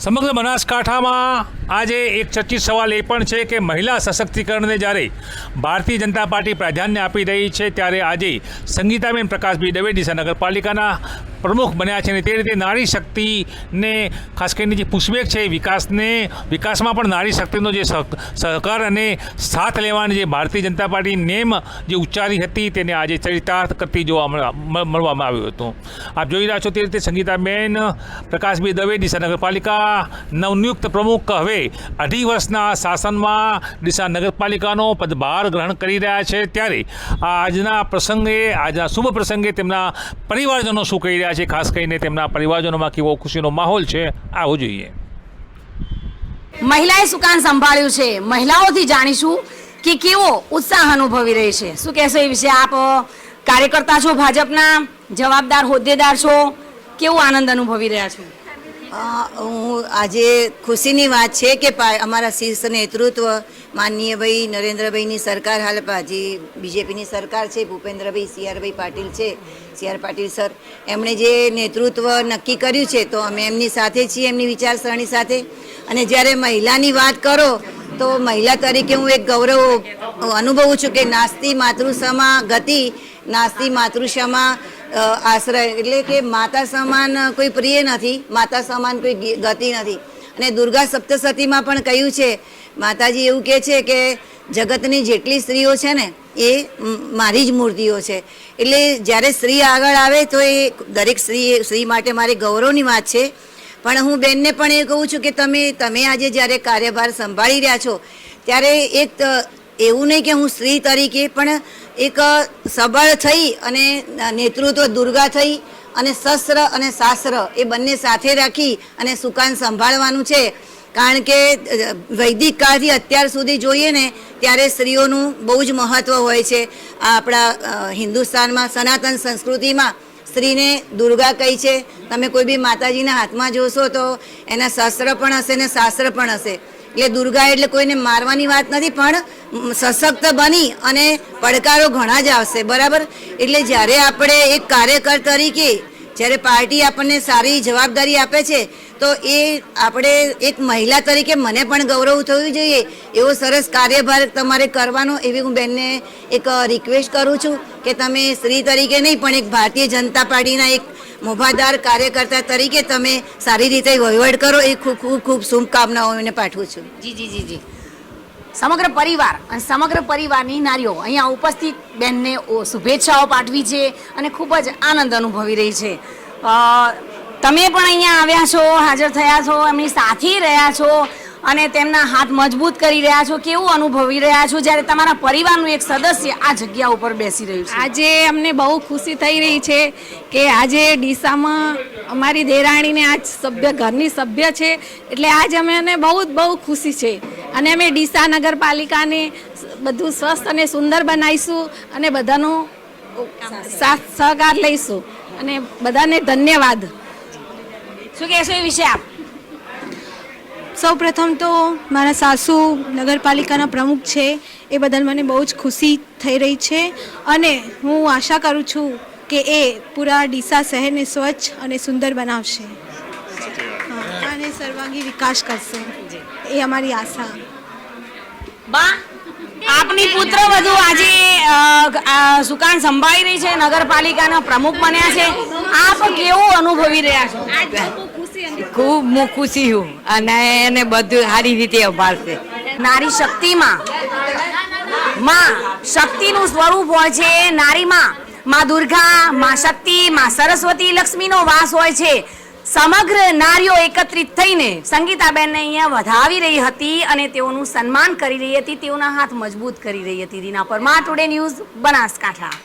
સમગ્ર બનાસકાંઠામાં આજે એક ચર્ચિત સવાલ એ પણ છે કે મહિલા સશક્તિકરણને જ્યારે ભારતીય જનતા પાર્ટી પ્રાધાન્ય આપી રહી છે ત્યારે આજે સંગીતાબેન પ્રકાશભાઈ દવે ડીસા નગરપાલિકાના પ્રમુખ બન્યા છે અને તે રીતે નારી શક્તિને ખાસ કરીને જે પુષ્પેક છે વિકાસમાં પણ નારી શક્તિનો જે સહકાર અને સાથ લેવાની જે ભારતીય જનતા પાર્ટી નેમ જે ઉચ્ચારી હતી તેને આજે ચરિતાર્થ કરતી જોવા મળવામાં આવ્યું હતું। આપ જોઈ રહ્યા છો તે રીતે સંગીતાબેન પ્રકાશભાઈ દવે ડીસા નગરપાલિકા નવનિયુક્ત પ્રમુખ હવે 2.5 વર્ષના શાસનમાં ડીસા નગરપાલિકાનો પદભાર ગ્રહણ કરી રહ્યા છે ત્યારે આજના શુભ પ્રસંગે તેમના પરિવારજનો શું કહી રહ્યા છે, ખાસ કરીને તેમના પરિવારજનોમાં કેવો ખુશીનો માહોલ છે આવો જોઈએ। મહિલાએ સુકાન સંભાળ્યું છે, મહિલાઓથી જાણીશું કે કેવો ઉત્સાહ અનુભવી રહી છે। શું કહેશો એ વિશે? આપ કાર્યકર્તા છો, ભાજપના જવાબદાર હોદ્દેદાર છો, કેવો આનંદ અનુભવી રહ્યા છો? હું આજે ખુશીની વાત છે કે અમારા શીર્ષ નેતૃત્વ માનનીય ભાઈ નરેન્દ્રભાઈની સરકાર, હાલ હજી બીજેપીની સરકાર છે, ભૂપેન્દ્રભાઈ CR પાટીલ છે, CR પાટીલ સર, એમણે જે નેતૃત્વ નક્કી કર્યું છે તો અમે એમની સાથે છીએ, એમની વિચારસરણી સાથે। અને જ્યારે મહિલાની વાત કરો તો મહિલા તરીકે હું એક ગૌરવ અનુભવું છું કે નાસ્તિ માતૃસમા ગતિ, નાસ્તિ માતૃસમા આશ્રય, એટલે કે માતા સમાન કોઈ પ્રિય નથી, માતા સમાન કોઈ ગતિ નથી। અને દુર્ગા સપ્તસતીમાં પણ કહ્યું છે, માતાજી એવું કહે છે કે જગતની જેટલી સ્ત્રીઓ છે ને એ મારી જ મૂર્તિઓ છે। એટલે જ્યારે સ્ત્રી આગળ આવે તો એ દરેક સ્ત્રી માટે મારી ગૌરવની વાત છે। પણ હું બેનને પણ એ કહું છું કે તમે આજે જ્યારે કાર્યભાર સંભાળી રહ્યા છો ત્યારે એક એવું નહીં કે હું સ્ત્રી તરીકે પણ એક સબળ થઈ અને નેતૃત્વ દુર્ગા થઈ અને શસ્ત્ર અને શાસ્ત્ર એ બંને સાથે રાખી અને સુકાન સંભાળવાનું છે। કારણ કે વૈદિક કાળથી અત્યાર સુધી જોઈએ ને ત્યારે સ્ત્રીઓનું બહુ જ મહત્ત્વ હોય છે। આપણા હિન્દુસ્તાનમાં સનાતન સંસ્કૃતિમાં સ્ત્રીને દુર્ગા કહી છે। તમે કોઈ બી માતાજીના હાથમાં જોશો તો એના શસ્ત્ર પણ હશે ને શાસ્ત્ર પણ હશે। એટલે દુર્ગા એટલે કોઈને મારવાની વાત નથી, પણ સશક્ત બની અને પડકારો ઘણા જ આવશે, બરાબર। એટલે જ્યારે આપણે એક કાર્યકર તરીકે જ્યારે પાર્ટી આપણને સારી જવાબદારી આપે છે તો એ આપણે એક મહિલા તરીકે મને પણ ગૌરવ થવું જોઈએ એવો સરસ કાર્યભાર તમારે કરવાનો, એવી હું બેનને એક રિક્વેસ્ટ કરું છું કે તમે સ્ત્રી તરીકે નહીં પણ એક ભારતીય જનતા પાર્ટીના એક મોભાદાર કાર્યકર્તા તરીકે તમે સારી રીતે વહીવટ કરો, એ ખૂબ ખૂબ ખૂબ શુભકામનાઓ એને પાઠવું છું। જી। સમગ્ર પરિવાર અને સમગ્ર પરિવારની નારીઓ અહીંયા ઉપસ્થિત બેનને શુભેચ્છાઓ પાઠવી છે અને ખૂબ જ આનંદ અનુભવી રહી છે। તમે પણ અહીંયા આવ્યા છો, હાજર થયા છો, એમની સાથે રહ્યા છો અને તેમના હાથ મજબૂત કરી રહ્યા છો, કેવું અનુભવી રહ્યા છો જ્યારે તમારા પરિવારનું એક સદસ્ય આ જગ્યા ઉપર બેસી રહ્યું છે? આજે અમને બહુ ખુશી થઈ રહી છે કે આજે ડીસામાં અમારી દેરાણીને આજ ઘરની સભ્ય છે, એટલે આજ અમને બહુ ખુશી છે। અને અમે ડીસા નગરપાલિકાને બધું સ્વસ્થ અને સુંદર બનાવીશું અને બધાનો સાથ સહકાર લઈશું અને બધાને ધન્યવાદ। શું કહેશો એ વિશે આપ? સૌ પ્રથમ તો મારા સાસુ નગરપાલિકાના પ્રમુખ છે, એ બદલ મને બહુ જ ખુશી થઈ રહી છે અને હું આશા કરું છું કે એ પૂરા ડીસા શહેરને સ્વચ્છ અને સુંદર બનાવશે અને સર્વાંગી વિકાસ કરશે, એ અમારી આશા। બા, આપની પુત્ર વધુ આજે સુકાન સંભાળી રહી છે, નગરપાલિકાના પ્રમુખ બન્યા છે, આપ કેવું અનુભવી રહ્યા છો? ખૂબ હું ખુશી છું અને એને બધું સારી રીતે સંભાળશે। નારી શક્તિમાં માં શક્તિનું સ્વરૂપ હોય છે, નારીમાં માં દુર્ગા, માં શક્તિ, માં સરસ્વતી, લક્ષ્મીનો વાસ હોય છે। સમગ્ર નારીઓ એકત્રિત થઈને સંગીતાબેનને અહીંયા વધાવી રહી હતી અને તેઓનું સન્માન કરી રહી હતી, તેઓના હાથ મજબૂત કરી રહી હતી। Reena Parmar, today news, Banaskantha.